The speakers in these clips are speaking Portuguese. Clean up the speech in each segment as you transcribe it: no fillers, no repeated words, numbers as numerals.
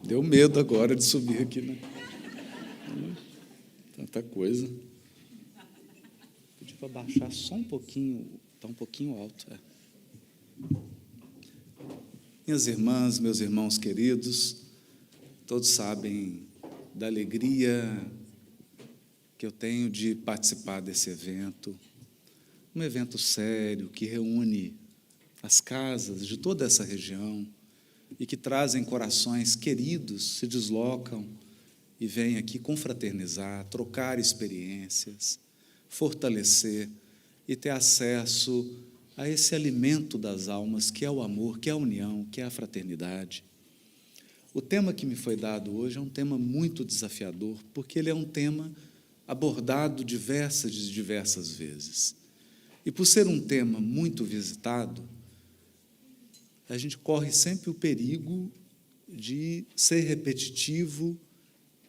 Deu medo agora de subir aqui, né? Tanta coisa. Podia baixar só um pouquinho, está um pouquinho alto. Minhas irmãs, meus irmãos queridos, todos sabem da alegria que eu tenho de participar desse evento, um evento sério que reúne as casas de toda essa região e que trazem corações queridos, se deslocam e vêm aqui confraternizar, trocar experiências, fortalecer e ter acesso a esse alimento das almas, que é o amor, que é a união, que é a fraternidade. O tema que me foi dado hoje é um tema muito desafiador, porque ele é um tema abordado diversas vezes. E por ser um tema muito visitado, a gente corre sempre o perigo de ser repetitivo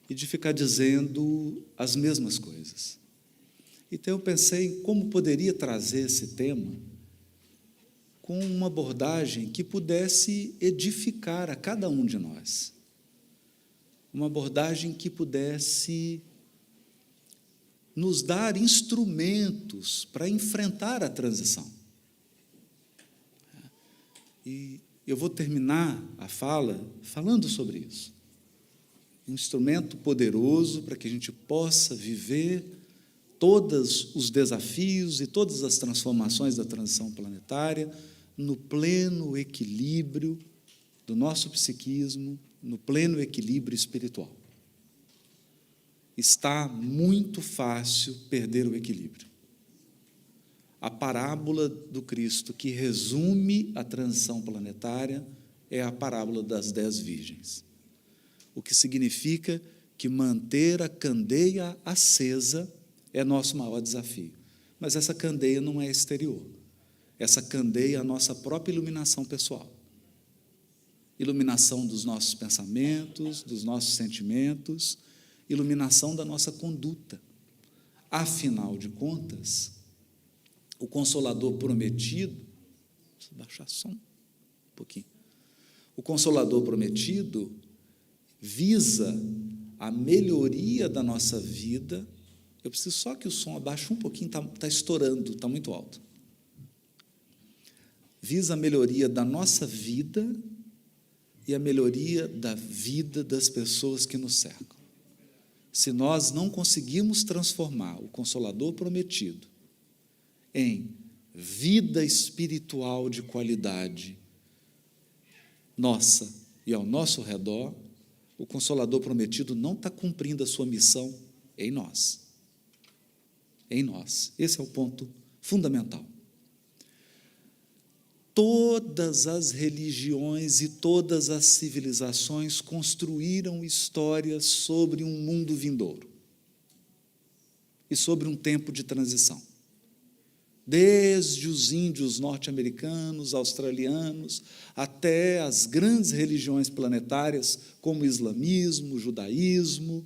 e de ficar dizendo as mesmas coisas. Então, eu pensei em como poderia trazer esse tema com uma abordagem que pudesse edificar a cada um de nós. Uma abordagem que pudesse nos dar instrumentos para enfrentar a transição. E eu vou terminar a fala falando sobre isso. Um instrumento poderoso para que a gente possa viver todos os desafios e todas as transformações da transição planetária no pleno equilíbrio do nosso psiquismo, no pleno equilíbrio espiritual. Está muito fácil perder o equilíbrio. A parábola do Cristo que resume a transição planetária é a parábola das 10 virgens, o que significa que manter a candeia acesa é nosso maior desafio. Mas essa candeia não é exterior. Essa candeia é a nossa própria iluminação pessoal. Iluminação dos nossos pensamentos, dos nossos sentimentos, iluminação da nossa conduta. Afinal de contas, o Consolador prometido, deixa eu baixar só um pouquinho. O Consolador prometido visa a melhoria da nossa vida. Eu preciso só que o som abaixe um pouquinho, está estourando, está muito alto. Visa a melhoria da nossa vida e a melhoria da vida das pessoas que nos cercam. Se nós não conseguirmos transformar o Consolador prometido em vida espiritual de qualidade nossa e ao nosso redor, o Consolador prometido não está cumprindo a sua missão em nós. Em nós. Esse é o ponto fundamental. Todas as religiões e todas as civilizações construíram histórias sobre um mundo vindouro e sobre um tempo de transição. Desde os índios norte-americanos, australianos, até as grandes religiões planetárias, como o islamismo, o judaísmo,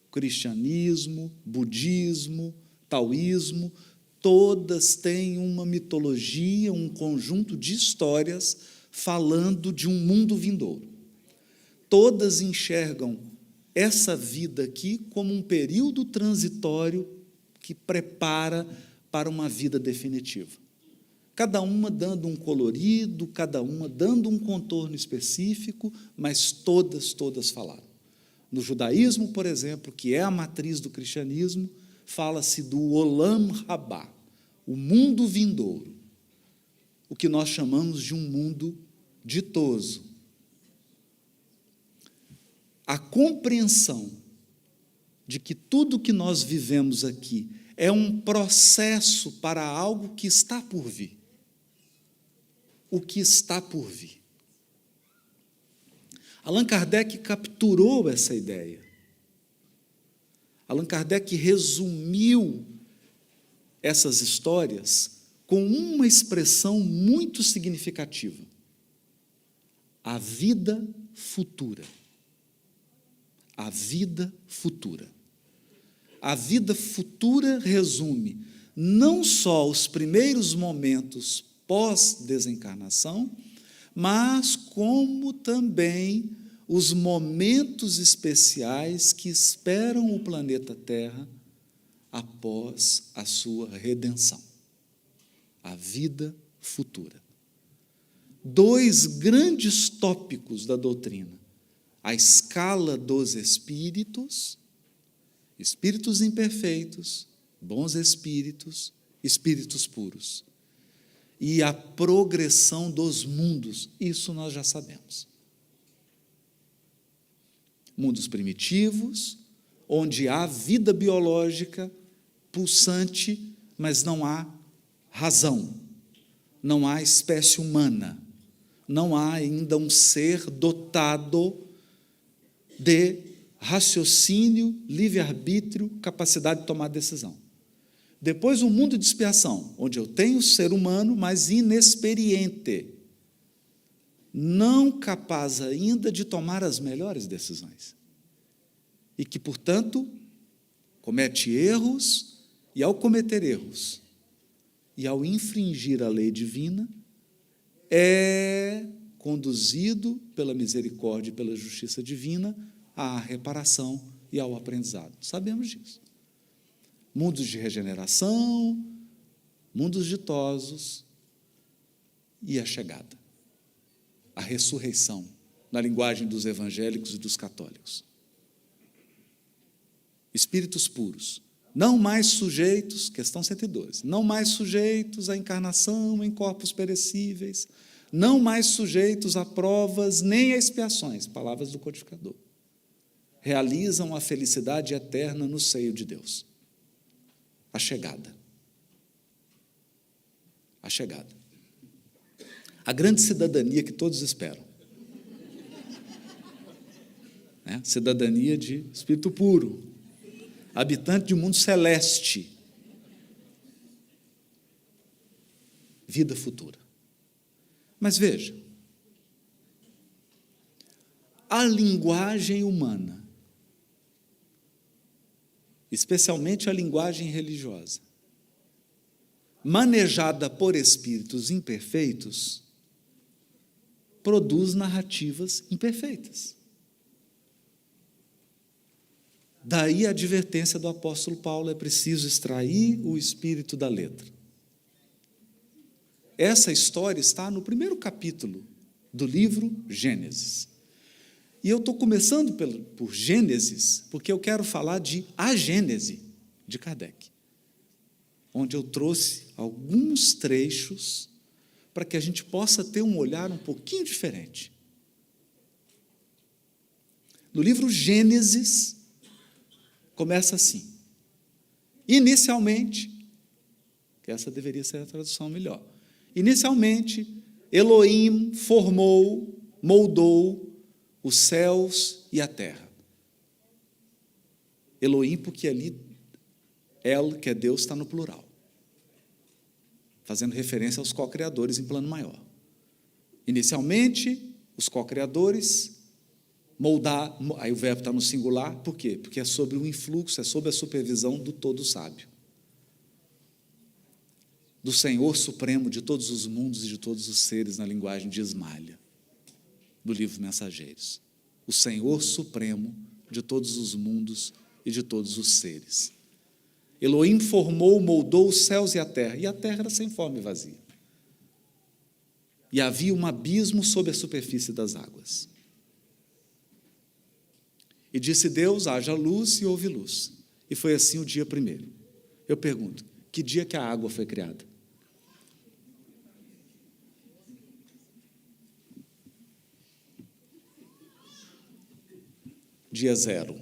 o cristianismo, budismo, taoísmo, todas têm uma mitologia, um conjunto de histórias falando de um mundo vindouro. Todas enxergam essa vida aqui como um período transitório que prepara para uma vida definitiva. Cada uma dando um colorido, cada uma dando um contorno específico, mas todas falaram. No judaísmo, por exemplo, que é a matriz do cristianismo, fala-se do Olam Rabá, o mundo vindouro, o que nós chamamos de um mundo ditoso. A compreensão de que tudo que nós vivemos aqui é um processo para algo que está por vir. O que está por vir. Allan Kardec capturou essa ideia. Allan Kardec resumiu essas histórias com uma expressão muito significativa: a vida futura. A vida futura. A vida futura resume não só os primeiros momentos pós-desencarnação, mas como também os momentos especiais que esperam o planeta Terra após a sua redenção, a vida futura. 2 grandes tópicos da doutrina: a escala dos espíritos, espíritos imperfeitos, bons espíritos, espíritos puros, e a progressão dos mundos. Isso nós já sabemos. Mundos primitivos, onde há vida biológica pulsante, mas não há razão, não há espécie humana, não há ainda um ser dotado de raciocínio, livre-arbítrio, capacidade de tomar decisão. Depois, um mundo de expiação, onde eu tenho o ser humano, mas inexperiente, não capaz ainda de tomar as melhores decisões, e que, portanto, comete erros, e ao cometer erros, e ao infringir a lei divina, é conduzido pela misericórdia e pela justiça divina à reparação e ao aprendizado. Sabemos disso. Mundos de regeneração, mundos ditosos e a chegada, a ressurreição, na linguagem dos evangélicos e dos católicos. Espíritos puros, não mais sujeitos, questão 112, não mais sujeitos à encarnação em corpos perecíveis, não mais sujeitos a provas nem a expiações, palavras do codificador. Realizam a felicidade eterna no seio de Deus. A chegada. A chegada. A grande cidadania que todos esperam. Cidadania de espírito puro, habitante de um mundo celeste, vida futura. Mas veja, a linguagem humana, especialmente a linguagem religiosa, manejada por espíritos imperfeitos, produz narrativas imperfeitas. Daí a advertência do apóstolo Paulo: é preciso extrair o espírito da letra. Essa história está no primeiro capítulo do livro Gênesis. E eu estou começando por Gênesis, porque eu quero falar de A Gênese, de Kardec, onde eu trouxe alguns trechos para que a gente possa ter um olhar um pouquinho diferente. No livro Gênesis, começa assim: inicialmente, que essa deveria ser a tradução melhor, inicialmente, Elohim formou, moldou os céus e a terra. Elohim, porque ali, El, que é Deus, está no plural, fazendo referência aos co-criadores em plano maior. Inicialmente, os co-criadores moldar, aí o verbo está no singular, por quê? Porque é sobre o influxo, é sobre a supervisão do todo sábio, do Senhor Supremo de todos os mundos e de todos os seres, na linguagem de Ismalha, do livro Mensageiros. O Senhor Supremo de todos os mundos e de todos os seres. Elohim formou, moldou os céus e a terra era sem forma e vazia. E havia um abismo sob a superfície das águas. E disse Deus: haja luz, e houve luz. E foi assim o dia primeiro. Eu pergunto: que dia que a água foi criada? Dia 0.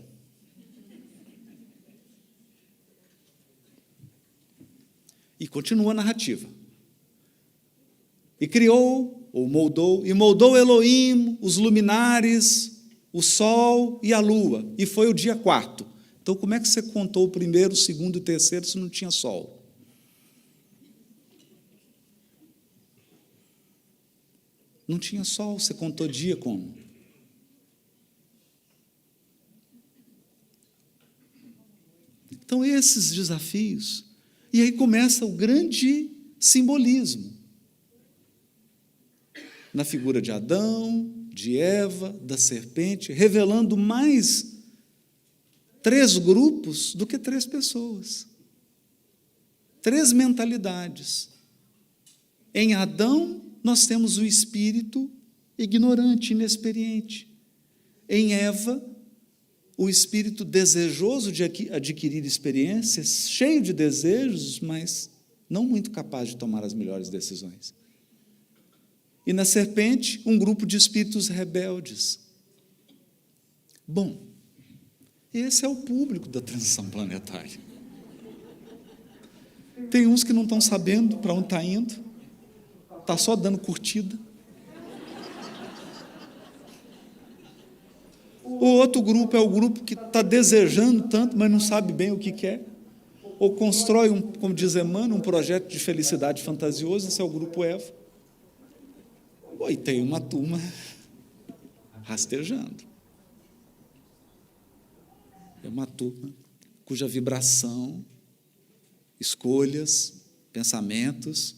E continua a narrativa. E criou, ou moldou, e moldou Elohim, os luminares, o sol e a lua. E foi o dia 4. Então, como é que você contou o primeiro, o segundo e o terceiro se não tinha sol? Não tinha sol, você contou dia como? Então, esses desafios. E aí começa o grande simbolismo. Na figura de Adão, de Eva, da serpente, revelando mais 3 grupos do que 3 pessoas. 3 mentalidades. Em Adão, nós temos o espírito ignorante, inexperiente. Em Eva, o espírito desejoso de adquirir experiências, cheio de desejos, mas não muito capaz de tomar as melhores decisões. E na serpente, um grupo de espíritos rebeldes. Bom, esse é o público da transição planetária. Tem uns que não estão sabendo para onde está indo, está só dando curtida. O outro grupo é o grupo que está desejando tanto, mas não sabe bem o que quer. Ou constrói, como diz Emmanuel, um projeto de felicidade fantasioso, esse é o grupo Eva. E tem uma turma rastejando. É uma turma cuja vibração, escolhas, pensamentos,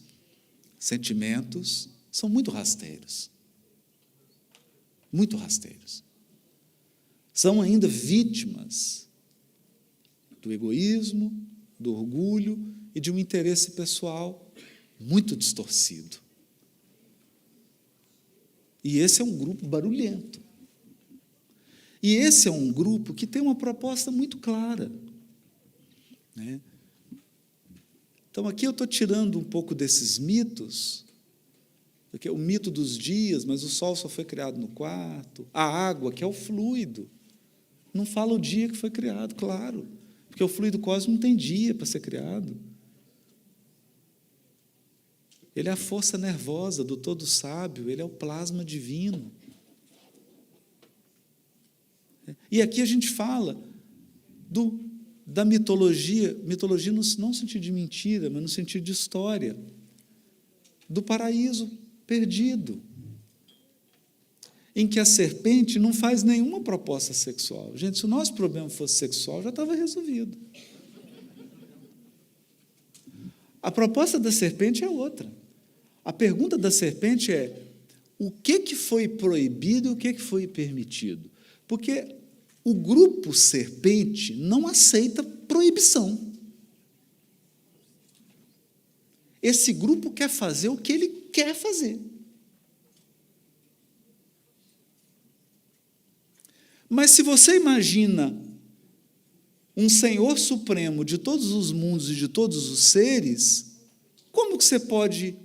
sentimentos são muito rasteiros. Muito rasteiros. São ainda vítimas do egoísmo, do orgulho e de um interesse pessoal muito distorcido. E esse é um grupo barulhento. E esse é um grupo que tem uma proposta muito clara, né? Então, aqui eu estou tirando um pouco desses mitos, porque é o mito dos dias, mas o sol só foi criado no quarto, a água, que é o fluido, não fala o dia que foi criado, claro, porque o fluido cósmico não tem dia para ser criado. Ele é a força nervosa do todo sábio, ele é o plasma divino. E aqui a gente fala da mitologia não no sentido de mentira, mas no sentido de história, do paraíso perdido, em que a serpente não faz nenhuma proposta sexual. Gente, se o nosso problema fosse sexual, já estava resolvido. A proposta da serpente é outra. A pergunta da serpente é: o que foi proibido e o que foi permitido? Porque o grupo serpente não aceita proibição. Esse grupo quer fazer o que ele quer fazer. Mas se você imagina um Senhor Supremo de todos os mundos e de todos os seres, como que você pode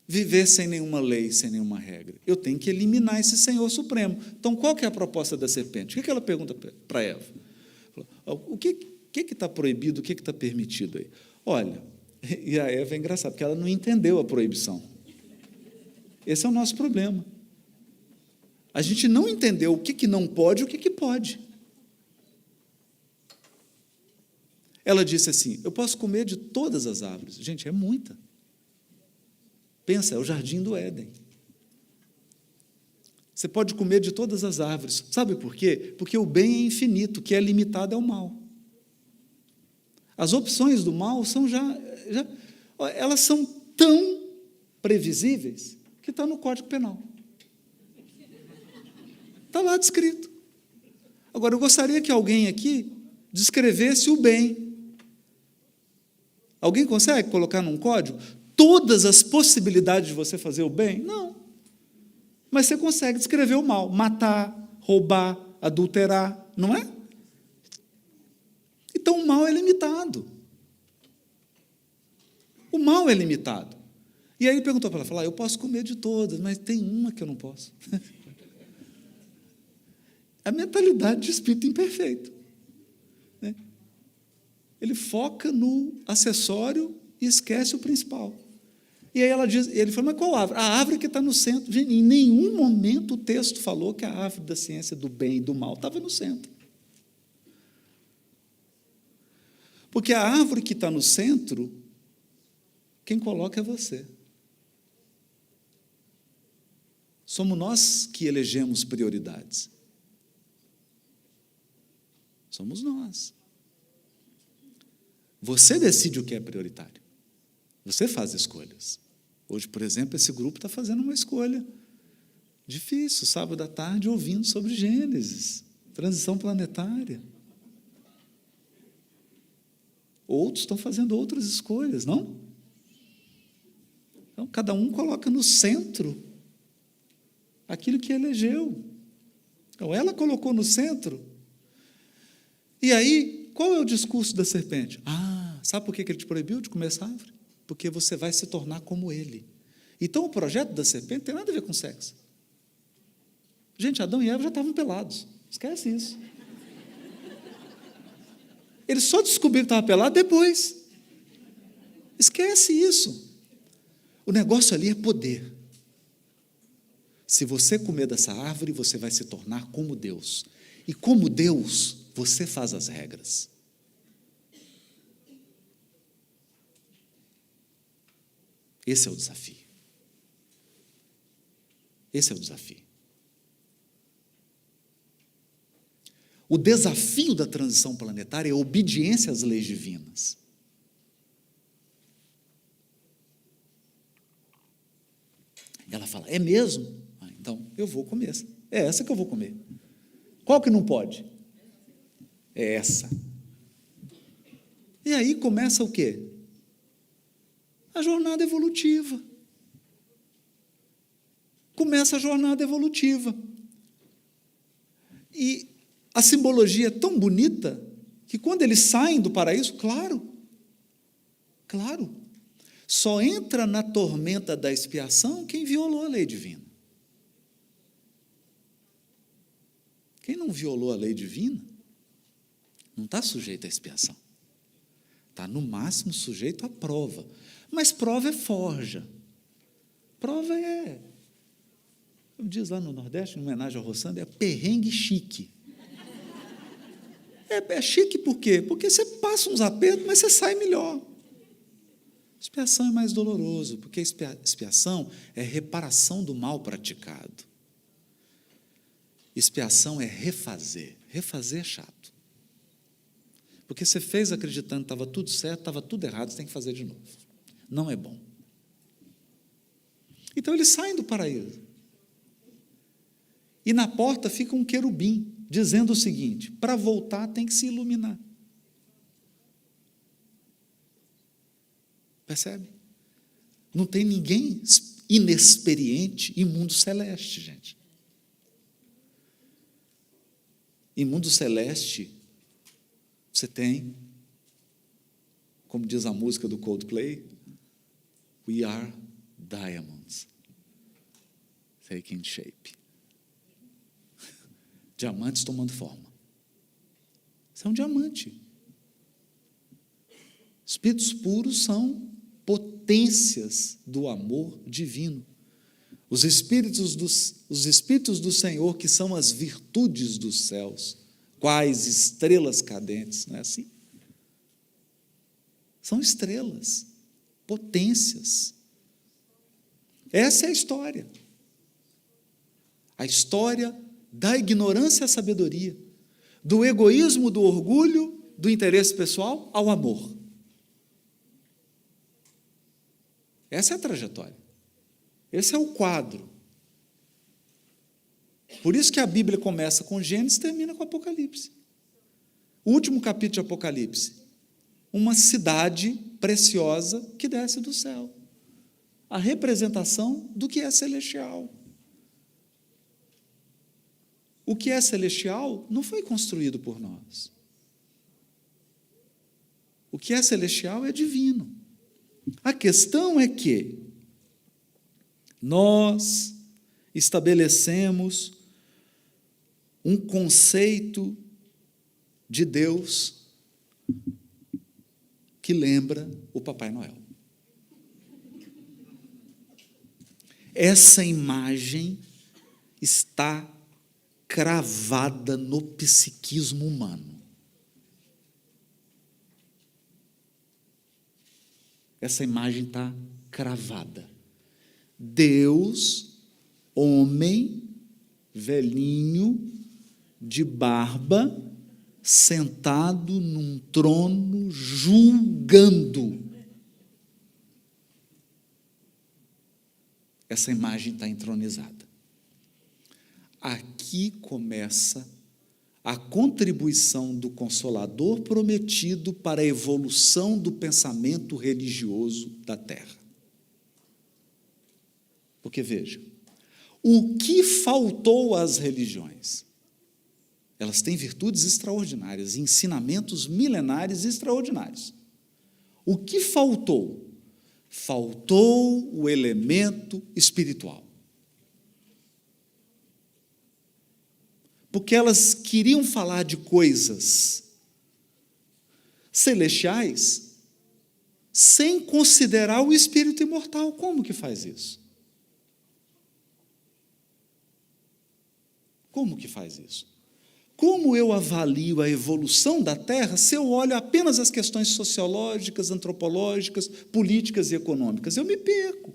viver sem nenhuma lei, sem nenhuma regra? Eu tenho que eliminar esse Senhor Supremo. Então, qual que é a proposta da serpente? O que ela pergunta para Eva? O que está proibido, o que está permitido aí? Olha, e a Eva é engraçada, porque ela não entendeu a proibição. Esse é o nosso problema. A gente não entendeu o que não pode e o que pode. Ela disse assim: eu posso comer de todas as árvores. Gente, é muita. Pensa, é o jardim do Éden. Você pode comer de todas as árvores. Sabe por quê? Porque o bem é infinito, o que é limitado é o mal. As opções do mal são elas são tão previsíveis que está no Código Penal. Está lá descrito. Agora, eu gostaria que alguém aqui descrevesse o bem. Alguém consegue colocar num código todas as possibilidades de você fazer o bem? Não. Mas você consegue descrever o mal: matar, roubar, adulterar, não é? Então, o mal é limitado. O mal é limitado. E aí ele perguntou para ela, falou: eu posso comer de todas, mas tem uma que eu não posso. A mentalidade de espírito imperfeito, né? Ele foca no acessório e esquece o principal. E aí ele falou: mas qual árvore? A árvore que está no centro. Gente, em nenhum momento o texto falou que a árvore da ciência do bem e do mal estava no centro. Porque a árvore que está no centro, quem coloca é você. Somos nós que elegemos prioridades. Somos nós. Você decide o que é prioritário. Você faz escolhas. Hoje, por exemplo, esse grupo está fazendo uma escolha Difícil, sábado à tarde, ouvindo sobre Gênesis, transição planetária. Outros estão fazendo outras escolhas, não? Então, cada um coloca no centro aquilo que elegeu. Então, ela colocou no centro. E aí, qual é o discurso da serpente? Sabe por que ele te proibiu de comer essa árvore? Porque você vai se tornar como ele. Então, o projeto da serpente tem nada a ver com sexo. Gente, Adão e Eva já estavam pelados. Esquece isso. Eles só descobriram que estavam pelados depois. Esquece isso. O negócio ali é poder. Se você comer dessa árvore, você vai se tornar como Deus. E como Deus, você faz as regras. Esse é o desafio. Esse é o desafio. O desafio da transição planetária é a obediência às leis divinas. Ela fala, é mesmo? Então, eu vou comer essa. É essa que eu vou comer. Qual que não pode? É essa. E aí começa o quê? A jornada evolutiva. Começa a jornada evolutiva. E a simbologia é tão bonita que quando eles saem do paraíso, claro, só entra na tormenta da expiação quem violou a lei divina. Quem não violou a lei divina não está sujeito à expiação. Está, no máximo, sujeito à prova. Mas prova é forja. Prova é, como diz lá no Nordeste, em homenagem ao Roçando, é perrengue chique. É chique por quê? Porque você passa uns apertos, mas você sai melhor. Expiação é mais doloroso, porque expiação é reparação do mal praticado. Expiação é refazer. Refazer é chato. Porque você fez acreditando que estava tudo certo, estava tudo errado, você tem que fazer de novo. Não é bom. Então eles saem do paraíso. E na porta fica um querubim, dizendo o seguinte: para voltar tem que se iluminar. Percebe? Não tem ninguém inexperiente em mundo celeste, gente. Em mundo celeste, você tem, como diz a música do Coldplay, we are diamonds, taking shape. Diamantes tomando forma. Você é um diamante. Espíritos puros são potências do amor divino. Os espíritos do Senhor, que são as virtudes dos céus, quais estrelas cadentes, não é assim? São estrelas, potências. Essa é a história. A história da ignorância à sabedoria, do egoísmo, do orgulho, do interesse pessoal ao amor. Essa é a trajetória. Esse é o quadro. Por isso que a Bíblia começa com Gênesis e termina com Apocalipse. O último capítulo de Apocalipse, uma cidade preciosa que desce do céu. A representação do que é celestial. O que é celestial não foi construído por nós. O que é celestial é divino. A questão é que nós estabelecemos um conceito de Deus que lembra o Papai Noel. Essa imagem está cravada no psiquismo humano. Essa imagem está cravada. Deus, homem, velhinho, de barba, sentado num trono, julgando. Essa imagem está entronizada. Aqui começa a contribuição do Consolador prometido para a evolução do pensamento religioso da Terra. Porque, veja, o que faltou às religiões? Elas têm virtudes extraordinárias, ensinamentos milenares extraordinários. O que faltou? Faltou o elemento espiritual. Porque elas queriam falar de coisas celestiais sem considerar o espírito imortal. Como que faz isso? Como que faz isso? Como eu avalio a evolução da Terra se eu olho apenas as questões sociológicas, antropológicas, políticas e econômicas? Eu me perco.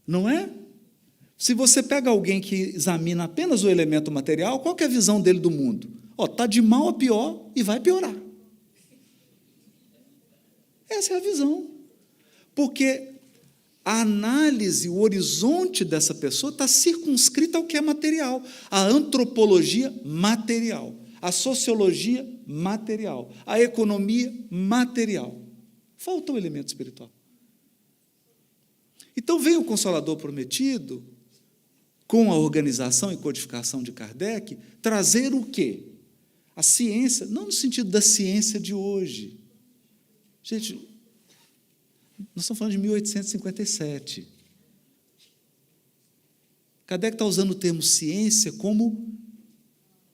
Não é? Se você pega alguém que examina apenas o elemento material, qual que é a visão dele do mundo? Está de mal a pior e vai piorar. Essa é a visão. Porque a análise, o horizonte dessa pessoa está circunscrita ao que é material. A antropologia, material. A sociologia, material. A economia, material. Falta o elemento espiritual. Então veio o Consolador prometido, com a organização e codificação de Kardec, trazer o quê? A ciência, não no sentido da ciência de hoje. Gente, nós estamos falando de 1857. Kardec está usando o termo ciência como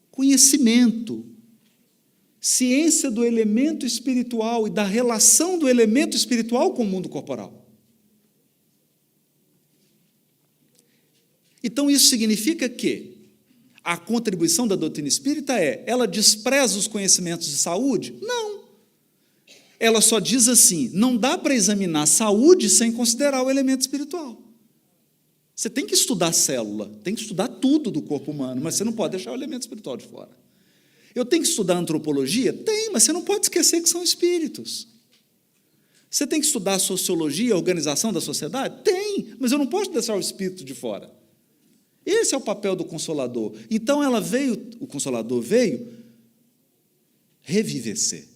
conhecimento. Ciência do elemento espiritual e da relação do elemento espiritual com o mundo corporal. Então, isso significa que a contribuição da doutrina espírita ela despreza os conhecimentos de saúde? Não. Ela só diz assim, não dá para examinar saúde sem considerar o elemento espiritual. Você tem que estudar célula, tem que estudar tudo do corpo humano, mas você não pode deixar o elemento espiritual de fora. Eu tenho que estudar antropologia? Tem, mas você não pode esquecer que são espíritos. Você tem que estudar a sociologia, a organização da sociedade? Tem, mas eu não posso deixar o espírito de fora. Esse é o papel do Consolador. Então, o Consolador veio revivecer.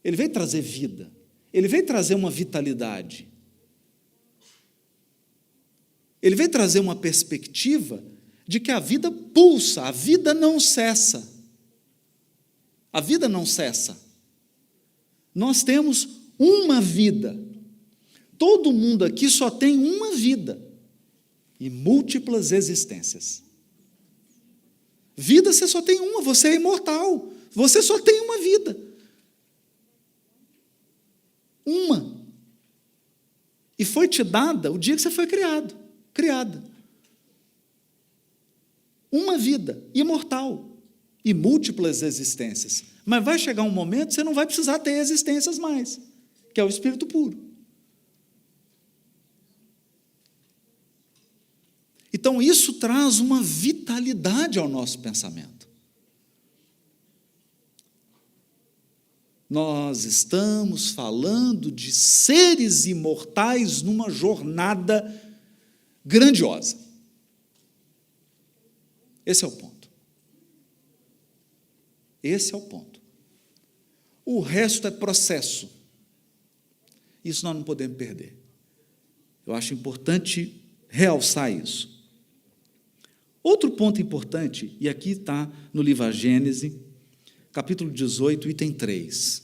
Ele veio trazer vida. Ele veio trazer uma vitalidade. Ele veio trazer uma perspectiva de que a vida pulsa, a vida não cessa. A vida não cessa. Nós temos uma vida. Todo mundo aqui só tem uma vida. E múltiplas existências. Vida você só tem uma, você é imortal. Você só tem uma vida. Uma. E foi te dada o dia que você foi criada. Uma vida, imortal. E múltiplas existências. Mas vai chegar um momento que você não vai precisar ter existências mais, que é o espírito puro. Então, isso traz uma vitalidade ao nosso pensamento. Nós estamos falando de seres imortais numa jornada grandiosa. Esse é o ponto. Esse é o ponto. O resto é processo. Isso nós não podemos perder. Eu acho importante realçar isso. Outro ponto importante, e aqui está no livro A Gênese, capítulo 18, item 3.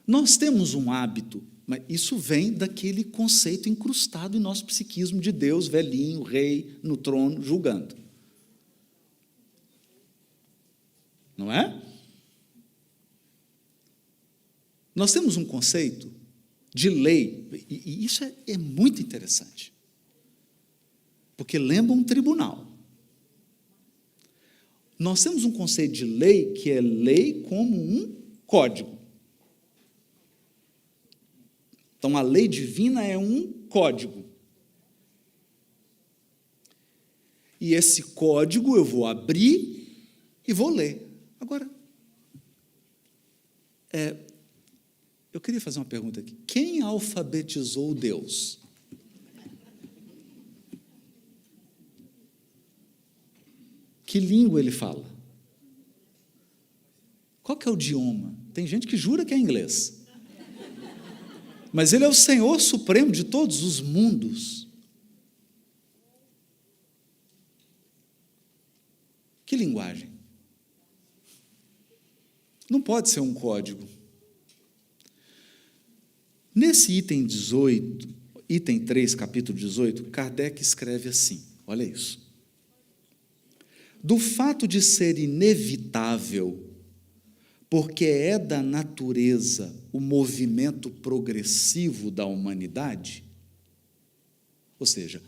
Nós temos um hábito, mas isso vem daquele conceito incrustado em nosso psiquismo de Deus, velhinho, rei, no trono, julgando. Não é? Nós temos um conceito de lei, e isso é muito interessante. Porque lembra um tribunal. Nós temos um conceito de lei que é lei como um código. Então, a lei divina é um código. E esse código eu vou abrir e vou ler. Agora, eu queria fazer uma pergunta aqui. Quem alfabetizou Deus? Que língua ele fala? Qual que é o idioma? Tem gente que jura que é inglês. Mas ele é o Senhor Supremo de todos os mundos. Que linguagem? Não pode ser um código. Nesse item 18, item 3, capítulo 18, Kardec escreve assim, olha isso. Do fato de ser inevitável, porque é da natureza o movimento progressivo da humanidade, ou seja,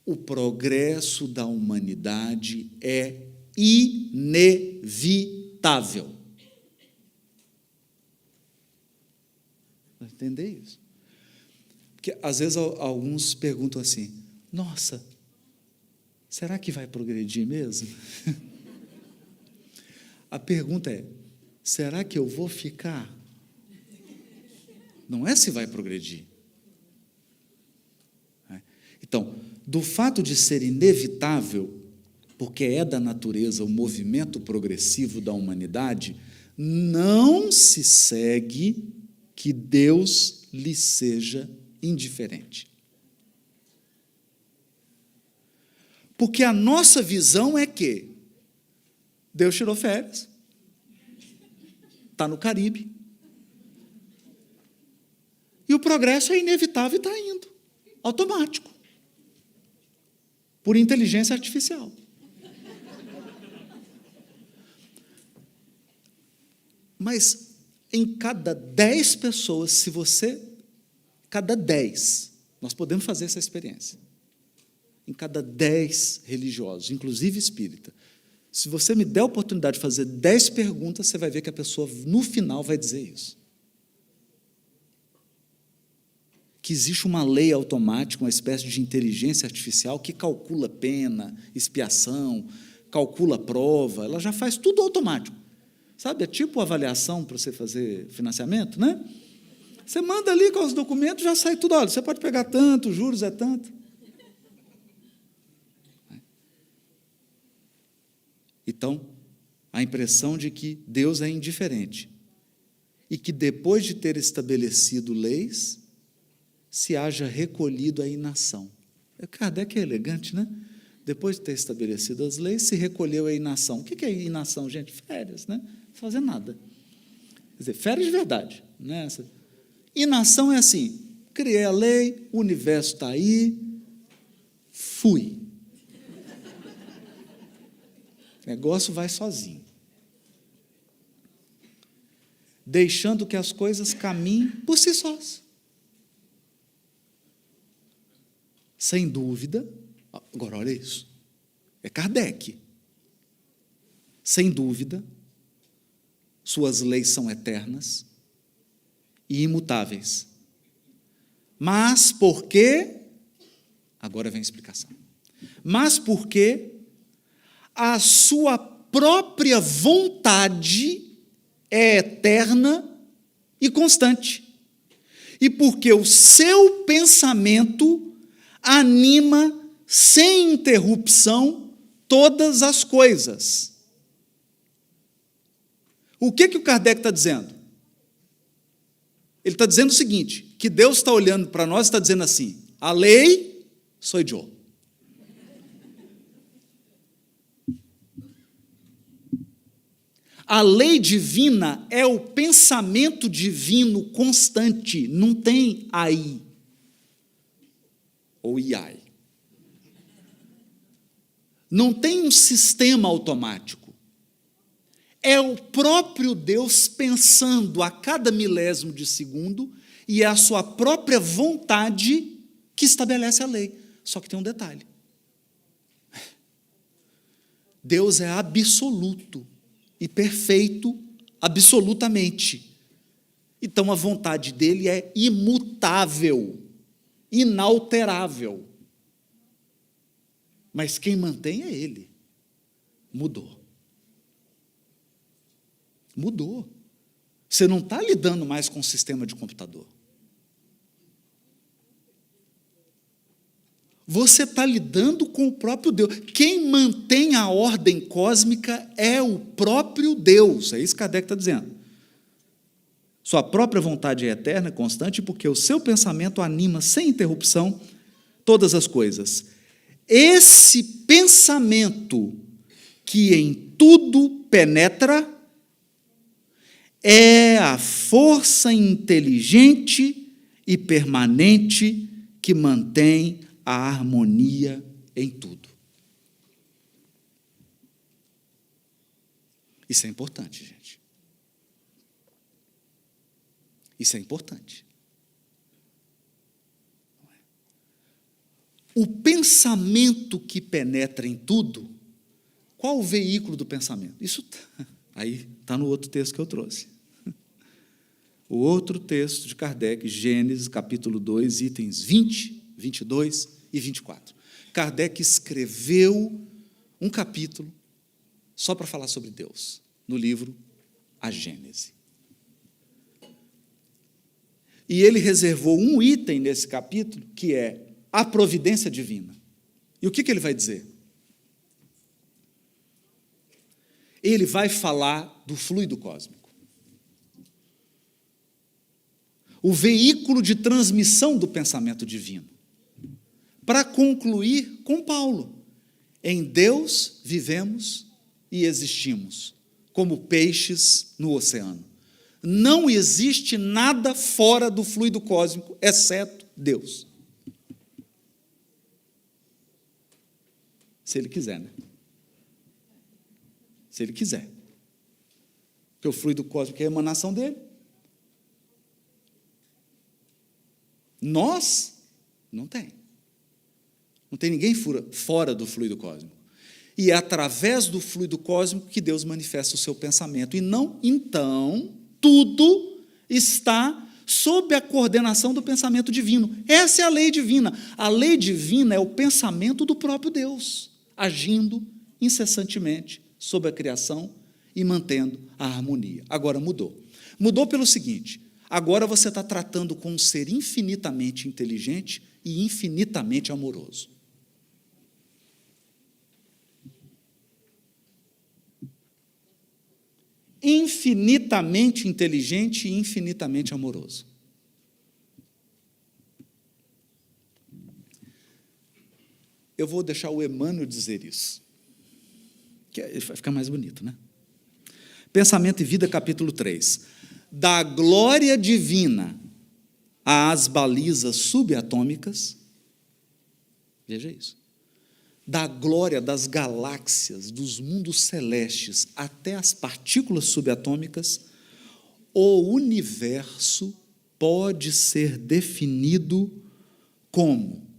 o progresso da humanidade é inevitável. Vai entender isso? Porque, às vezes, alguns perguntam assim, nossa, será que vai progredir mesmo? A pergunta é, será que eu vou ficar? Não é se vai progredir. Então, do fato de ser inevitável, porque é da natureza o movimento progressivo da humanidade, não se segue que Deus lhe seja indiferente. Porque a nossa visão é que Deus tirou férias, está no Caribe, e o progresso é inevitável e está indo, automático, por inteligência artificial. Mas em cada 10 pessoas, cada 10, nós podemos fazer essa experiência, em cada 10 religiosos, inclusive espírita, se você me der a oportunidade de fazer 10 perguntas, você vai ver que a pessoa, no final, vai dizer isso. Que existe uma lei automática, uma espécie de inteligência artificial que calcula pena, expiação, calcula prova, ela já faz tudo automático. Sabe, é tipo avaliação para você fazer financiamento, né? Você manda ali com os documentos, já sai tudo, olha, você pode pegar tanto, juros é tanto. Então, a impressão de que Deus é indiferente e que, depois de ter estabelecido leis, se haja recolhido à inação. Kardec é elegante, né? Depois de ter estabelecido as leis, se recolheu à inação. O que é inação, gente? Férias, né? Não fazer nada. Quer dizer, férias de verdade. Né? Inação é assim, criei a lei, o universo está aí, fui. O negócio vai sozinho. Deixando que as coisas caminhem por si sós. Sem dúvida, agora olha isso, é Kardec. Sem dúvida, suas leis são eternas e imutáveis. Mas porque, agora vem a explicação, mas porque a sua própria vontade é eterna e constante. E porque o seu pensamento anima sem interrupção todas as coisas. O que o Kardec está dizendo? Ele está dizendo o seguinte, que Deus está olhando para nós e está dizendo assim, a lei sou eu. A lei divina é o pensamento divino constante, não tem aí, ou iai. Não tem um sistema automático. É o próprio Deus pensando a cada milésimo de segundo e é a sua própria vontade que estabelece a lei. Só que tem um detalhe. Deus é absoluto e perfeito absolutamente. Então, a vontade dele é imutável, inalterável. Mas quem mantém é ele. Mudou. Mudou. Você não está lidando mais com o sistema de computador. Você está lidando com o próprio Deus. Quem mantém a ordem cósmica é o próprio Deus. É isso que Kardec está dizendo. Sua própria vontade é eterna, constante, porque o seu pensamento anima sem interrupção todas as coisas. Esse pensamento que em tudo penetra é a força inteligente e permanente que mantém a harmonia em tudo. Isso é importante, gente. Isso é importante. O pensamento que penetra em tudo, qual o veículo do pensamento? Isso aí está no outro texto que eu trouxe. O outro texto de Kardec, Gênesis, capítulo 2, itens 20, 22 e 24. Kardec escreveu um capítulo só para falar sobre Deus, no livro A Gênese. E ele reservou um item nesse capítulo, que é a providência divina. E o que ele vai dizer? Ele vai falar do fluido cósmico. O veículo de transmissão do pensamento divino. Para concluir com Paulo, em Deus vivemos e existimos, como peixes no oceano. Não existe nada fora do fluido cósmico, exceto Deus. Se ele quiser, né? Se ele quiser. Porque o fluido cósmico é a emanação dele. Nós, não tem. Não tem ninguém fora do fluido cósmico. E é através do fluido cósmico que Deus manifesta o seu pensamento. E não, então, tudo está sob a coordenação do pensamento divino. Essa é a lei divina. A lei divina é o pensamento do próprio Deus, agindo incessantemente sobre a criação e mantendo a harmonia. Agora mudou. Mudou pelo seguinte: agora você está tratando com um ser infinitamente inteligente e infinitamente amoroso. Infinitamente inteligente e infinitamente amoroso. Eu vou deixar o Emmanuel dizer isso, que vai ficar mais bonito, né? Pensamento e Vida, capítulo 3. Da glória divina às balizas subatômicas, veja isso, da glória das galáxias, dos mundos celestes, até as partículas subatômicas, o universo pode ser definido como?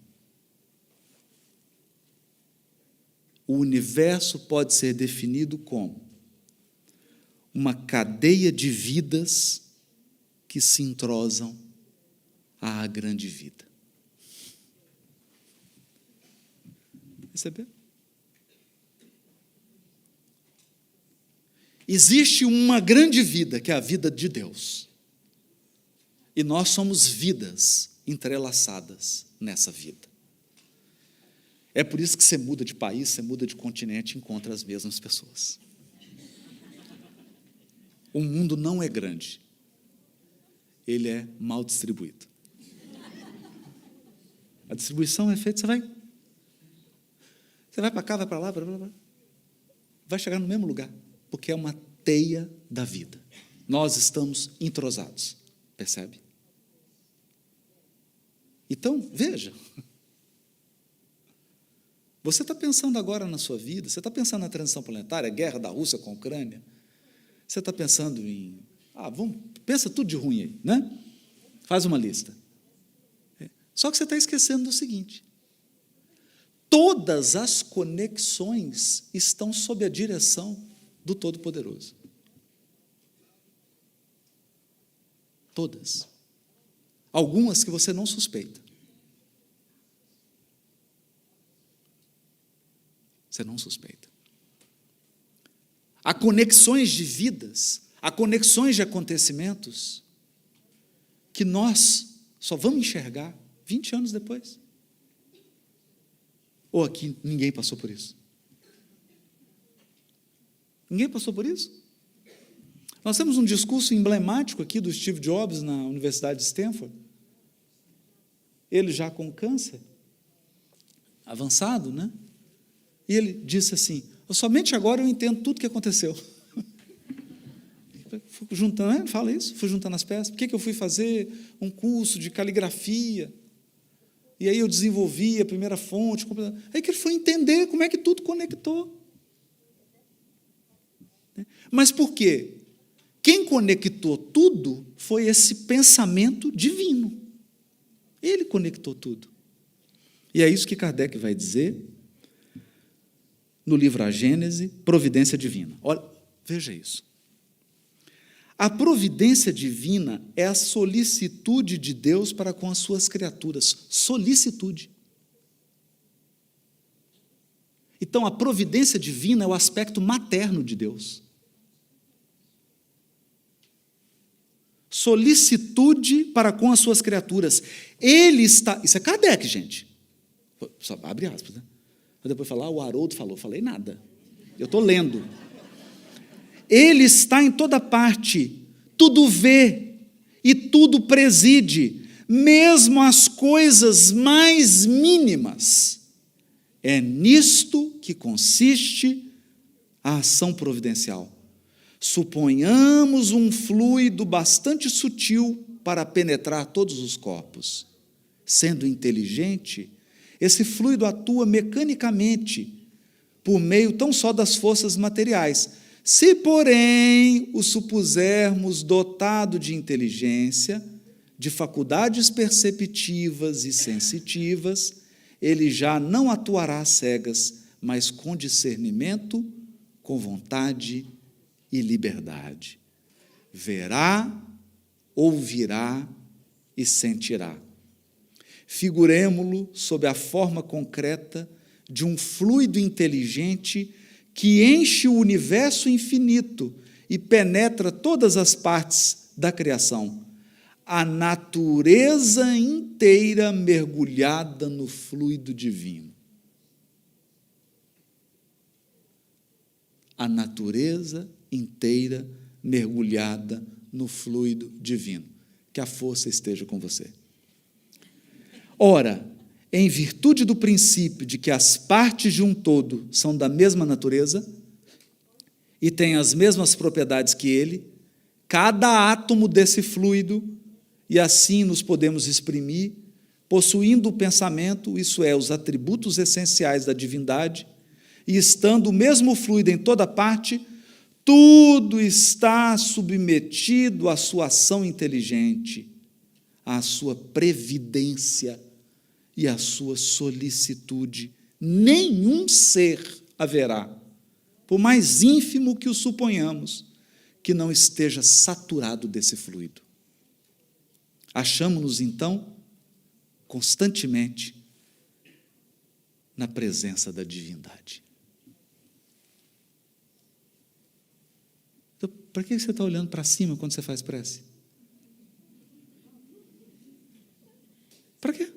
O universo pode ser definido como uma cadeia de vidas que se entrosam à grande vida. Percebeu? Existe uma grande vida, que é a vida de Deus. E nós somos vidas entrelaçadas nessa vida. É por isso que você muda de país, você muda de continente e encontra as mesmas pessoas. O mundo não é grande. Ele é mal distribuído. A distribuição é feita, você vai para cá, vai para lá, vai chegar no mesmo lugar, porque é uma teia da vida. Nós estamos entrosados, percebe? Então, veja, você está pensando agora na sua vida, você está pensando na transição planetária, a guerra da Rússia com a Ucrânia, você está pensando em, pensa tudo de ruim aí, né? Faz uma lista. Só que você está esquecendo do seguinte: todas as conexões estão sob a direção do Todo-Poderoso. Todas. Algumas que você não suspeita. Você não suspeita. Há conexões de vidas, há conexões de acontecimentos que nós só vamos enxergar 20 anos depois. Ou aqui ninguém passou por isso? Ninguém passou por isso? Nós temos um discurso emblemático aqui do Steve Jobs na Universidade de Stanford. Ele já com câncer avançado, né? E ele disse assim: somente agora eu entendo tudo o que aconteceu. Fui juntando, né? Fala isso, fui juntando as peças. Por que eu fui fazer um curso de caligrafia? E aí eu desenvolvi a primeira fonte. Aí que ele foi entender como é que tudo conectou. Mas por quê? Quem conectou tudo foi esse pensamento divino. Ele conectou tudo. E é isso que Kardec vai dizer no livro A Gênese, Providência Divina. Olha, veja isso. A providência divina é a solicitude de Deus para com as suas criaturas. Solicitude. Então, a providência divina é o aspecto materno de Deus. Solicitude para com as suas criaturas. Ele está... Isso é Kardec, gente. Só abre aspas, né? Depois falar, o Haroldo falou. Falei nada. Eu estou lendo. Ele está em toda parte, tudo vê e tudo preside, mesmo as coisas mais mínimas. É nisto que consiste a ação providencial. Suponhamos um fluido bastante sutil para penetrar todos os corpos. Sendo inteligente, esse fluido atua mecanicamente, por meio tão só das forças materiais. Se, porém, o supusermos dotado de inteligência, de faculdades perceptivas e sensitivas, ele já não atuará às cegas, mas com discernimento, com vontade e liberdade. Verá, ouvirá e sentirá. Figuremo-lo sob a forma concreta de um fluido inteligente que enche o universo infinito e penetra todas as partes da criação. A natureza inteira mergulhada no fluido divino. A natureza inteira mergulhada no fluido divino. Que a força esteja com você. Ora, em virtude do princípio de que as partes de um todo são da mesma natureza e têm as mesmas propriedades que ele, cada átomo desse fluido, e assim nos podemos exprimir, possuindo o pensamento, isso é, os atributos essenciais da divindade, e estando o mesmo fluido em toda parte, tudo está submetido à sua ação inteligente, à sua previdência e à sua solicitude. Nenhum ser haverá, por mais ínfimo que o suponhamos, que não esteja saturado desse fluido. Achamo-nos, então, constantemente na presença da divindade. Então, para que você está olhando para cima quando você faz prece? Para quê?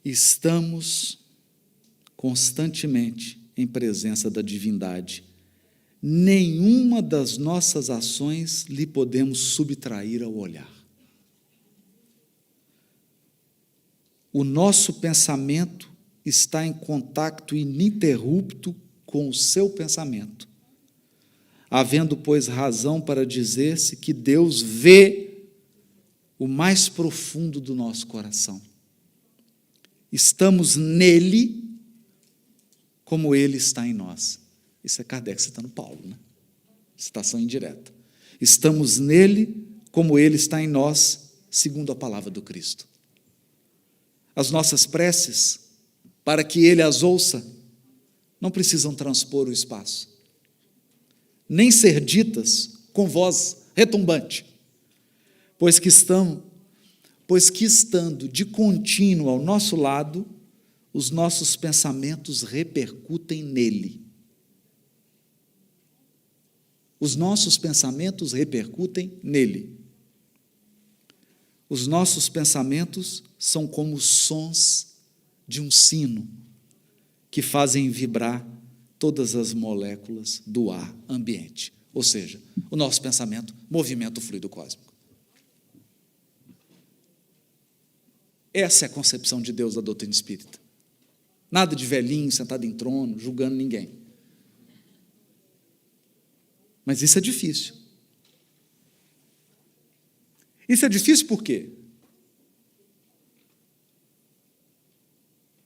Estamos constantemente em presença da divindade. Nenhuma das nossas ações lhe podemos subtrair ao olhar. O nosso pensamento está em contato ininterrupto com o seu pensamento, havendo, pois, razão para dizer-se que Deus vê o mais profundo do nosso coração. Estamos nele como ele está em nós. Isso é Kardec citando Paulo, né? Citação indireta. Estamos nele como ele está em nós, segundo a palavra do Cristo. As nossas preces, para que ele as ouça, não precisam transpor o espaço, nem ser ditas com voz retumbante, pois que estando de contínuo ao nosso lado, os nossos pensamentos repercutem nele. Os nossos pensamentos repercutem nele. Os nossos pensamentos são como os sons de um sino que fazem vibrar todas as moléculas do ar ambiente. Ou seja, o nosso pensamento movimenta o fluido cósmico. Essa é a concepção de Deus da doutrina espírita. Nada de velhinho sentado em trono, julgando ninguém. Mas isso é difícil. Isso é difícil por quê?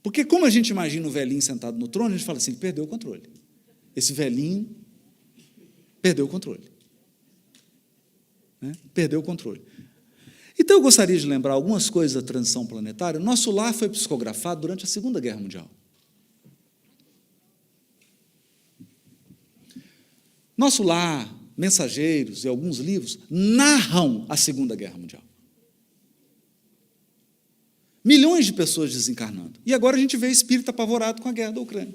Porque como a gente imagina o velhinho sentado no trono, a gente fala assim, perdeu o controle. Esse velhinho perdeu o controle. Né? Perdeu o controle. Então eu gostaria de lembrar algumas coisas da transição planetária. Nosso lar foi psicografado durante a Segunda Guerra Mundial. Nosso lar, Mensageiros e alguns livros narram a Segunda Guerra Mundial. Milhões de pessoas desencarnando. E agora a gente vê espírito apavorado com a guerra da Ucrânia.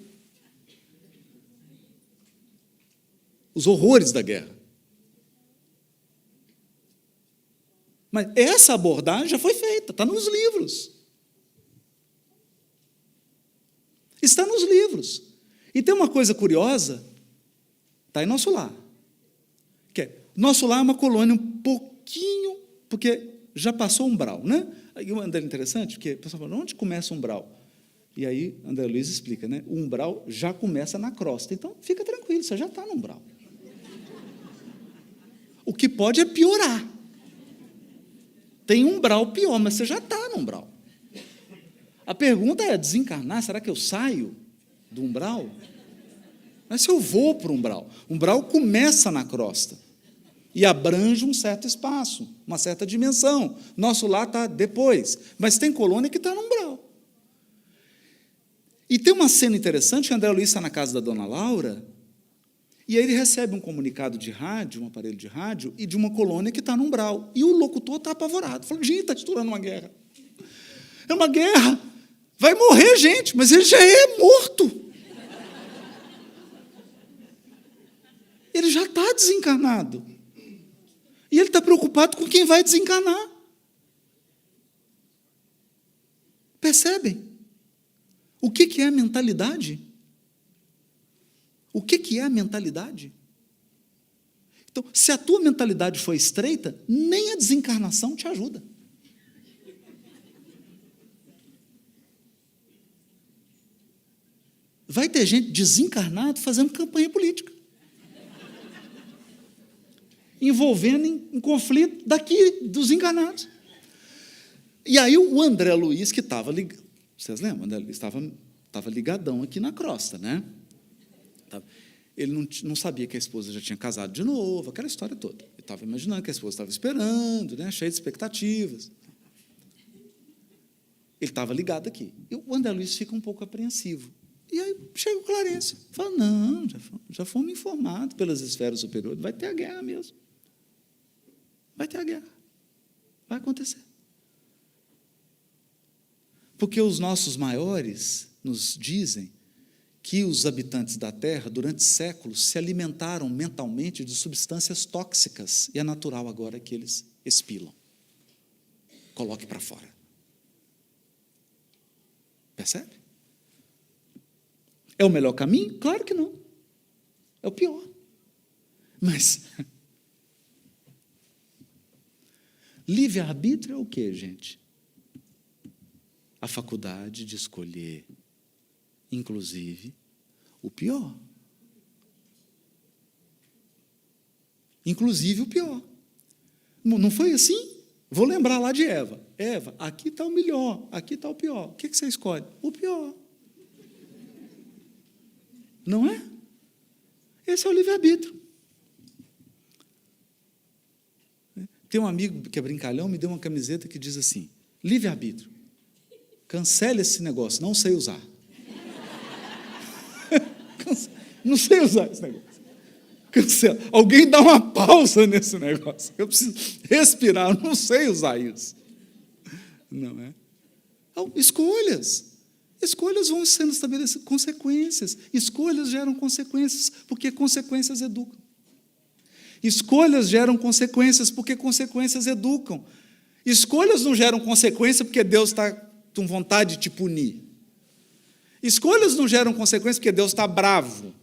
Os horrores da guerra. Mas essa abordagem já foi feita, está nos livros. Está nos livros. E tem uma coisa curiosa, está em nosso lar. Nosso lar é uma colônia um pouquinho, porque já passou o umbral, né? Aí o André é interessante, porque o pessoal fala, onde começa o umbral? E aí André Luiz explica, né? O umbral já começa na crosta, então fica tranquilo, você já está no umbral. O que pode é piorar. Tem um umbral pior, mas você já está no umbral. A pergunta é, desencarnar, será que eu saio do umbral? Mas se eu vou para o umbral começa na crosta. E abrange um certo espaço, uma certa dimensão. Nosso lar está depois, mas tem colônia que está no umbral. E tem uma cena interessante, que André Luiz está na casa da dona Laura, e aí ele recebe um comunicado de rádio, um aparelho de rádio, e de uma colônia que está no umbral. E o locutor está apavorado, falando, gente, está estourando uma guerra. É uma guerra, vai morrer gente, mas ele já é morto. Ele já está desencarnado. E ele está preocupado com quem vai desencarnar. Percebem? O que é a mentalidade? O que é a mentalidade? Então, se a tua mentalidade for estreita, nem a desencarnação te ajuda. Vai ter gente desencarnada fazendo campanha política. Envolvendo em conflito daqui, dos encarnados. E aí o André Luiz, que estava ligado, vocês lembram? O André Luiz estava ligadão aqui na crosta, né? Ele não sabia que a esposa já tinha casado de novo, aquela história toda. Ele estava imaginando que a esposa estava esperando, né? Cheio de expectativas. Ele estava ligado aqui. E o André Luiz fica um pouco apreensivo. E aí chega o Clarencio, fala, não, já fomos informados pelas esferas superiores, vai ter a guerra mesmo. Vai ter a guerra. Vai acontecer. Porque os nossos maiores nos dizem que os habitantes da Terra, durante séculos, se alimentaram mentalmente de substâncias tóxicas, e é natural agora que eles expilam. Coloque para fora. Percebe? É o melhor caminho? Claro que não. É o pior. Mas livre-arbítrio é o quê, gente? A faculdade de escolher, inclusive, o pior. Inclusive o pior. Não foi assim? Vou lembrar lá de Eva. Eva, aqui está o melhor, aqui está o pior. O que você escolhe? O pior. Não é? Esse é o livre-arbítrio. Tem um amigo que é brincalhão, me deu uma camiseta que diz assim, livre-arbítrio. Cancele esse negócio, não sei usar. Não sei usar esse negócio. Cancela. Alguém dá uma pausa nesse negócio. Eu preciso respirar, eu não sei usar isso. Não é? Então, escolhas. Escolhas vão sendo estabelecidas, consequências. Escolhas geram consequências, porque consequências educam. Escolhas geram consequências, porque consequências educam. Escolhas não geram consequência porque Deus está com vontade de te punir. Escolhas não geram consequência porque Deus está bravo.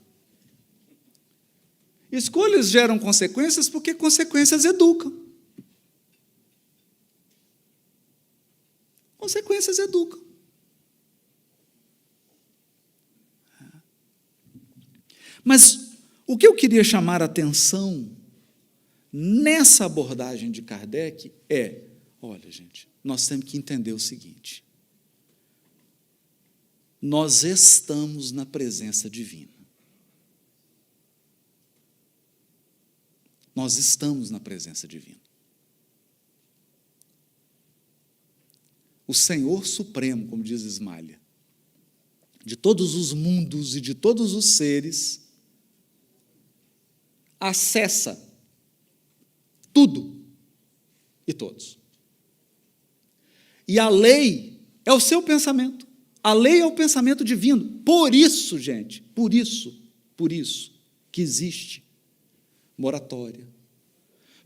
Escolhas geram consequências porque consequências educam. Consequências educam. Mas o que eu queria chamar a atenção nessa abordagem de Kardec é, olha, gente, nós temos que entender o seguinte: nós estamos na presença divina. Nós estamos na presença divina. O Senhor Supremo, como diz Ismália, de todos os mundos e de todos os seres, acessa tudo e todos. E a lei é o seu pensamento. A lei é o pensamento divino. Por isso, gente, por isso que existe moratória.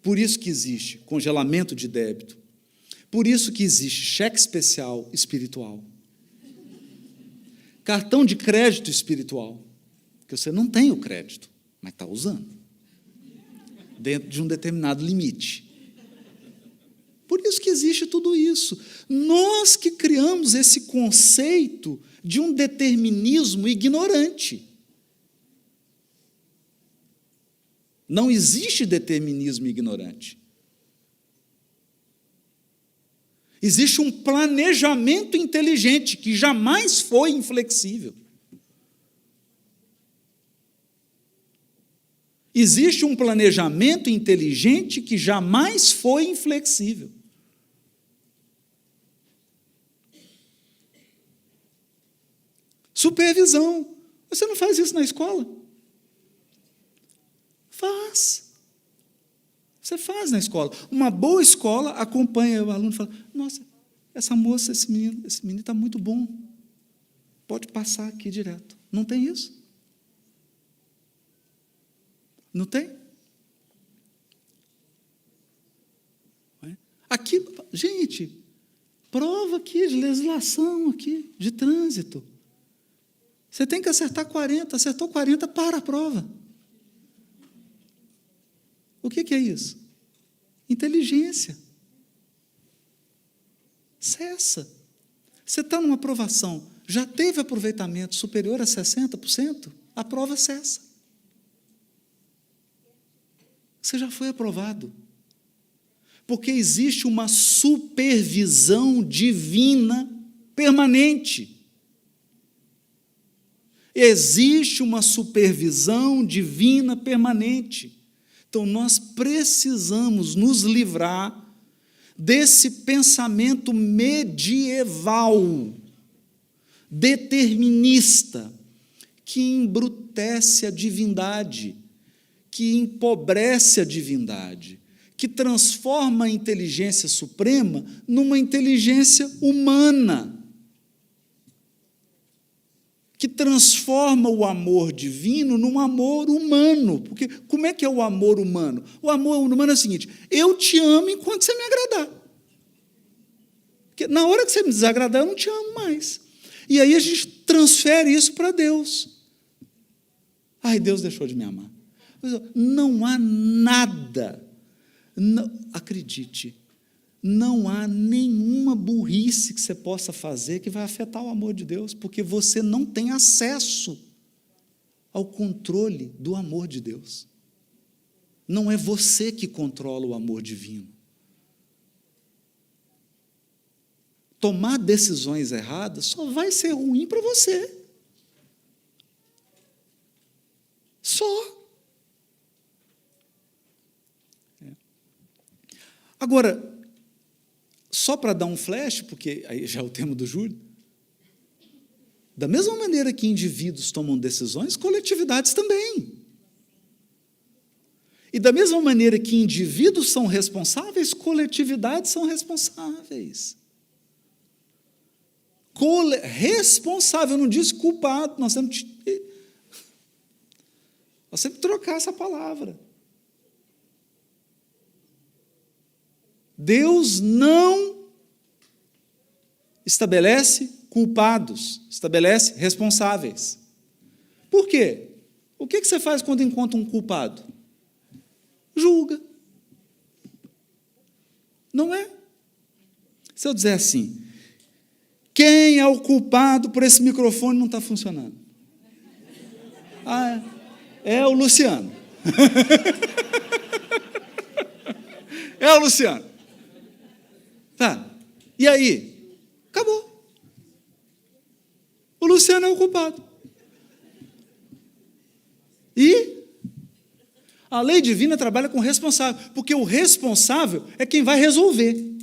Por isso que existe congelamento de débito. Por isso que existe cheque especial espiritual. Cartão de crédito espiritual. Porque você não tem o crédito, mas está usando. Dentro de um determinado limite. Por isso que existe tudo isso. Nós que criamos esse conceito de um determinismo ignorante. Não existe determinismo ignorante. Existe um planejamento inteligente que jamais foi inflexível. Existe um planejamento inteligente que jamais foi inflexível. Supervisão. Você não faz isso na escola? Faz. Você faz na escola. Uma boa escola acompanha o aluno e fala: nossa, essa moça, esse menino está muito bom. Pode passar aqui direto. Não tem isso? Não tem? Aqui, gente, prova aqui de legislação, aqui, de trânsito. Você tem que acertar 40, acertou 40, para a prova. O que é isso? Inteligência. Cessa. Você está numa aprovação, já teve aproveitamento superior a 60%, a prova cessa. Você já foi aprovado. Porque existe uma supervisão divina permanente. Existe uma supervisão divina permanente. Então, nós precisamos nos livrar desse pensamento medieval, determinista, que embrutece a divindade, que empobrece a divindade, que transforma a inteligência suprema numa inteligência humana, que transforma o amor divino num amor humano. Porque como é que é o amor humano? O amor humano é o seguinte: eu te amo enquanto você me agradar. Porque na hora que você me desagradar, eu não te amo mais. E aí a gente transfere isso para Deus. Ai, Deus deixou de me amar. Não há nada, não, acredite, não há nenhuma burrice que você possa fazer que vai afetar o amor de Deus, porque você não tem acesso ao controle do amor de Deus. Não é você que controla o amor divino. Tomar decisões erradas só vai ser ruim para você. Só. Agora, só para dar um flash, porque aí já é o tema do Júlio, da mesma maneira que indivíduos tomam decisões, coletividades também. E da mesma maneira que indivíduos são responsáveis, coletividades são responsáveis. Responsável, eu não disse culpado, nós temos que trocar essa palavra. Deus não estabelece culpados, estabelece responsáveis. Por quê? O que você faz quando encontra um culpado? Julga. Não é? Se eu dizer assim, quem é o culpado por esse microfone não estar funcionando? Ah, é o Luciano. É o Luciano. Tá. E aí? Acabou. O Luciano é o culpado. E a lei divina trabalha com o responsável, porque o responsável é quem vai resolver.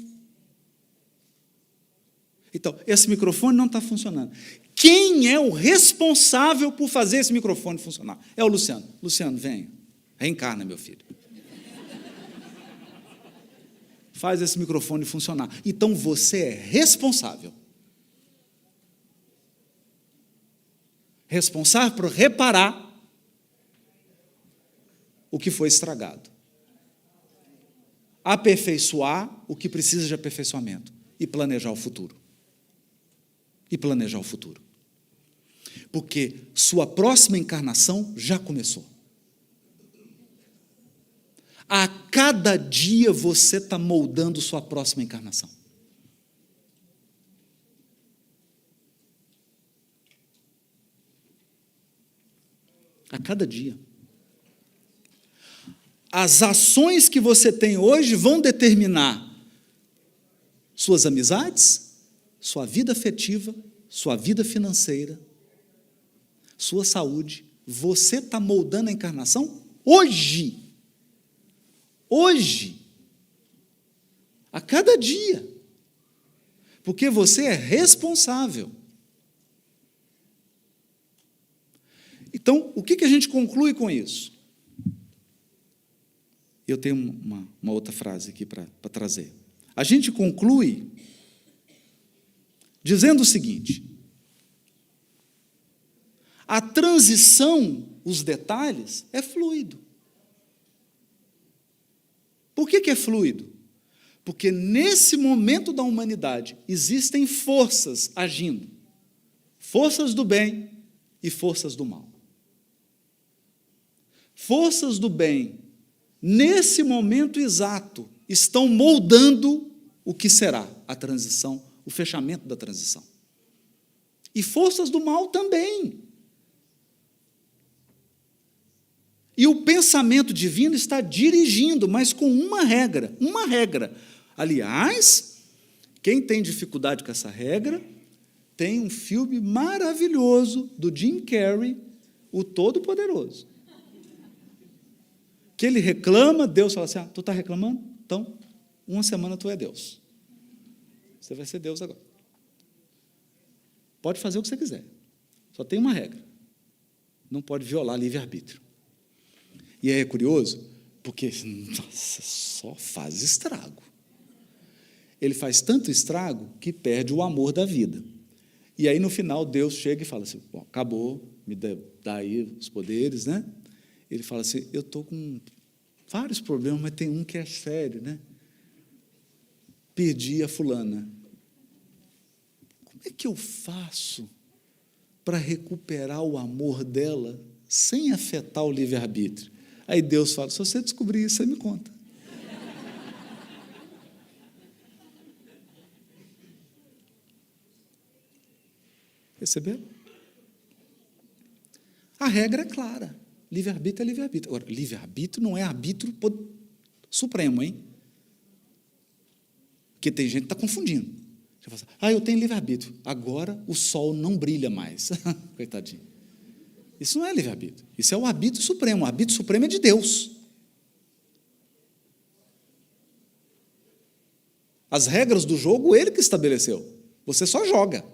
Então, esse microfone não está funcionando. Quem é o responsável por fazer esse microfone funcionar? É o Luciano. Luciano, venha. Reencarna, meu filho. Faz esse microfone funcionar. Então, você é responsável. Responsável por reparar o que foi estragado. Aperfeiçoar o que precisa de aperfeiçoamento. E planejar o futuro. E planejar o futuro. Porque sua próxima encarnação já começou. A cada dia você está moldando sua próxima encarnação. A cada dia. As ações que você tem hoje vão determinar suas amizades, sua vida afetiva, sua vida financeira, sua saúde. Você está moldando a encarnação hoje. Hoje. A cada dia. Porque você é responsável. Então, o que a gente conclui com isso? Eu tenho uma outra frase aqui para trazer. A gente conclui dizendo o seguinte: a transição, os detalhes, é fluido. Por que é fluido? Porque nesse momento da humanidade existem forças agindo, forças do bem e forças do mal. Forças do bem, nesse momento exato, estão moldando o que será a transição, o fechamento da transição. E forças do mal também. E o pensamento divino está dirigindo, mas com uma regra. Uma regra. Aliás, quem tem dificuldade com essa regra, tem um filme maravilhoso do Jim Carrey, O Todo-Poderoso. Que ele reclama, Deus fala assim, tu está reclamando? Então, uma semana tu é Deus. Você vai ser Deus agora. Pode fazer o que você quiser. Só tem uma regra. Não pode violar livre-arbítrio. E aí é curioso, porque nossa, só faz estrago. Ele faz tanto estrago que perde o amor da vida. E aí, no final, Deus chega e fala assim, bom, acabou, me dá aí os poderes, né? Ele fala assim, eu estou com vários problemas, mas tem um que é sério, né? Perdi a fulana. Como é que eu faço para recuperar o amor dela sem afetar o livre-arbítrio? Aí Deus fala, se você descobrir isso, você me conta. Perceberam? A regra é clara. Livre-arbítrio é livre-arbítrio. Agora, livre-arbítrio não é arbítrio supremo, hein? Porque tem gente que está confundindo. Você fala assim, eu tenho livre-arbítrio. Agora o sol não brilha mais. Coitadinho. Isso não é livre-arbítrio. Isso é o arbítrio supremo. O arbítrio supremo é de Deus. As regras do jogo, ele que estabeleceu. Você só joga.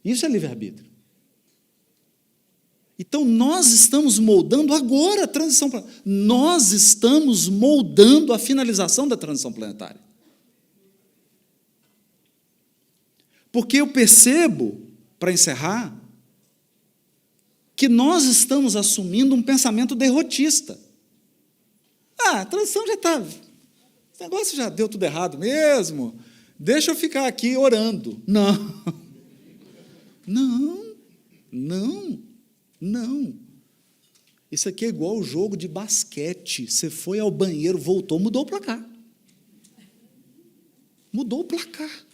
Isso é livre-arbítrio. Então, nós estamos moldando agora a transição planetária. Nós estamos moldando a finalização da transição planetária. Porque eu percebo, para encerrar, que nós estamos assumindo um pensamento derrotista. A transição já está... Esse negócio já deu tudo errado mesmo. Deixa eu ficar aqui orando. Não. Não. Não. Não. Isso aqui é igual ao jogo de basquete. Você foi ao banheiro, voltou, mudou o placar. Mudou o placar.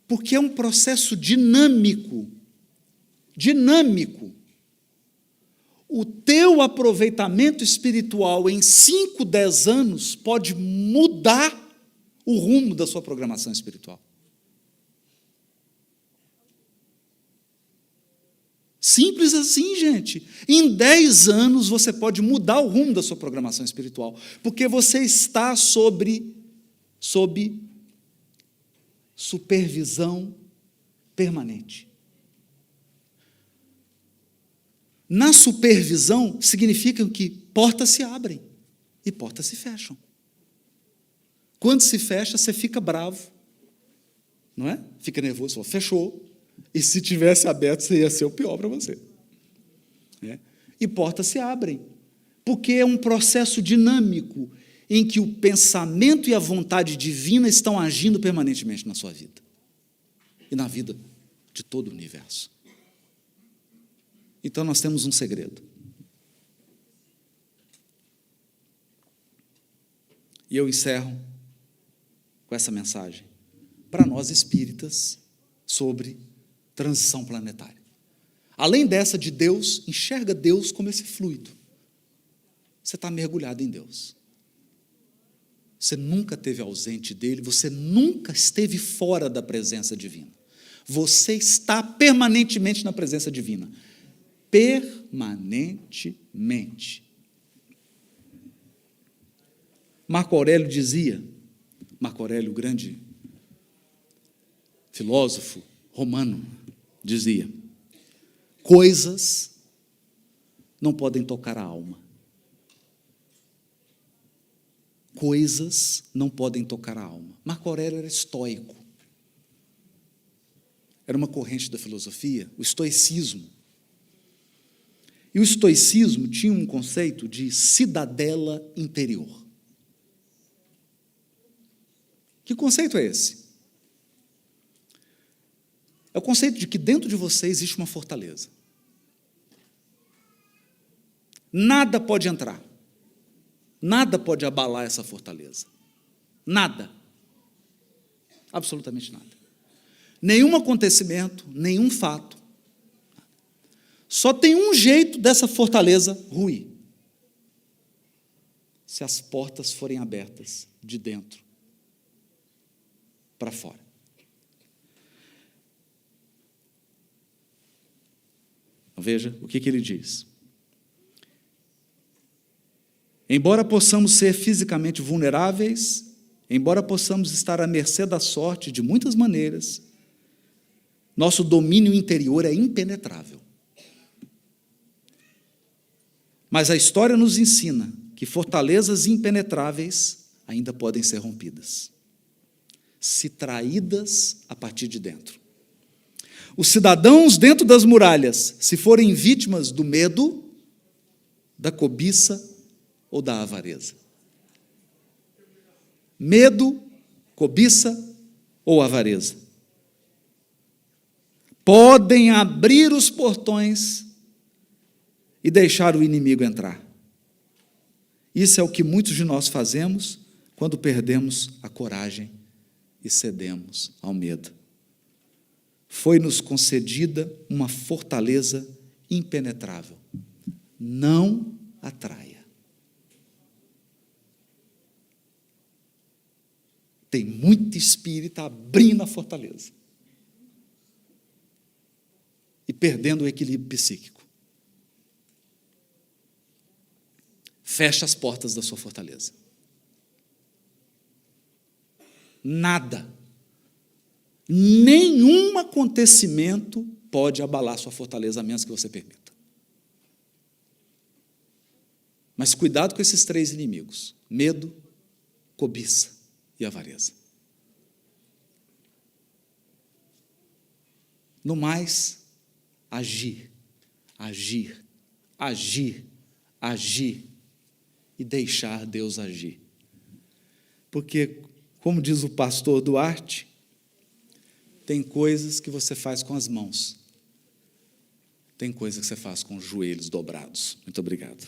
Porque é um processo dinâmico. Dinâmico. O teu aproveitamento espiritual em 5, 10 anos pode mudar o rumo da sua programação espiritual. Simples assim, gente. Em 10 anos você pode mudar o rumo da sua programação espiritual, porque você está sob supervisão permanente. Na supervisão, significa que portas se abrem e portas se fecham. Quando se fecha, você fica bravo, não é? Fica nervoso, fala, fechou. E se tivesse aberto, você ia ser o pior para você. E portas se abrem, porque é um processo dinâmico em que o pensamento e a vontade divina estão agindo permanentemente na sua vida e na vida de todo o universo. Então, nós temos um segredo. E eu encerro com essa mensagem para nós espíritas sobre transição planetária. Além dessa de Deus, enxerga Deus como esse fluido. Você está mergulhado em Deus. Você nunca esteve ausente dele, você nunca esteve fora da presença divina. Você está permanentemente na presença divina. Permanentemente. Marco Aurélio dizia, Marco Aurélio, o grande filósofo romano, dizia, coisas não podem tocar a alma. Coisas não podem tocar a alma. Marco Aurélio era estoico. Era uma corrente da filosofia, o estoicismo. E o estoicismo tinha um conceito de cidadela interior. Que conceito é esse? É o conceito de que dentro de você existe uma fortaleza. Nada pode entrar. Nada pode abalar essa fortaleza. Nada. Absolutamente nada. Nenhum acontecimento, nenhum fato. Só tem um jeito dessa fortaleza ruir. Se as portas forem abertas de dentro para fora. Veja o que ele diz. Embora possamos ser fisicamente vulneráveis, embora possamos estar à mercê da sorte de muitas maneiras, nosso domínio interior é impenetrável. Mas a história nos ensina que fortalezas impenetráveis ainda podem ser rompidas, se traídas a partir de dentro. Os cidadãos dentro das muralhas, se forem vítimas do medo, da cobiça ou da avareza. Medo, cobiça ou avareza. Podem abrir os portões e deixar o inimigo entrar. Isso é o que muitos de nós fazemos quando perdemos a coragem e cedemos ao medo. Foi-nos concedida uma fortaleza impenetrável. Não atraia. Tem muito espírita abrindo a fortaleza e perdendo o equilíbrio psíquico. Fecha as portas da sua fortaleza. Nada, nenhum acontecimento pode abalar sua fortaleza, a menos que você permita. Mas cuidado com esses 3 inimigos: medo, cobiça e avareza. No mais, agir, agir, agir, agir e deixar Deus agir. Porque, como diz o pastor Duarte, tem coisas que você faz com as mãos, tem coisas que você faz com os joelhos dobrados. Muito obrigado.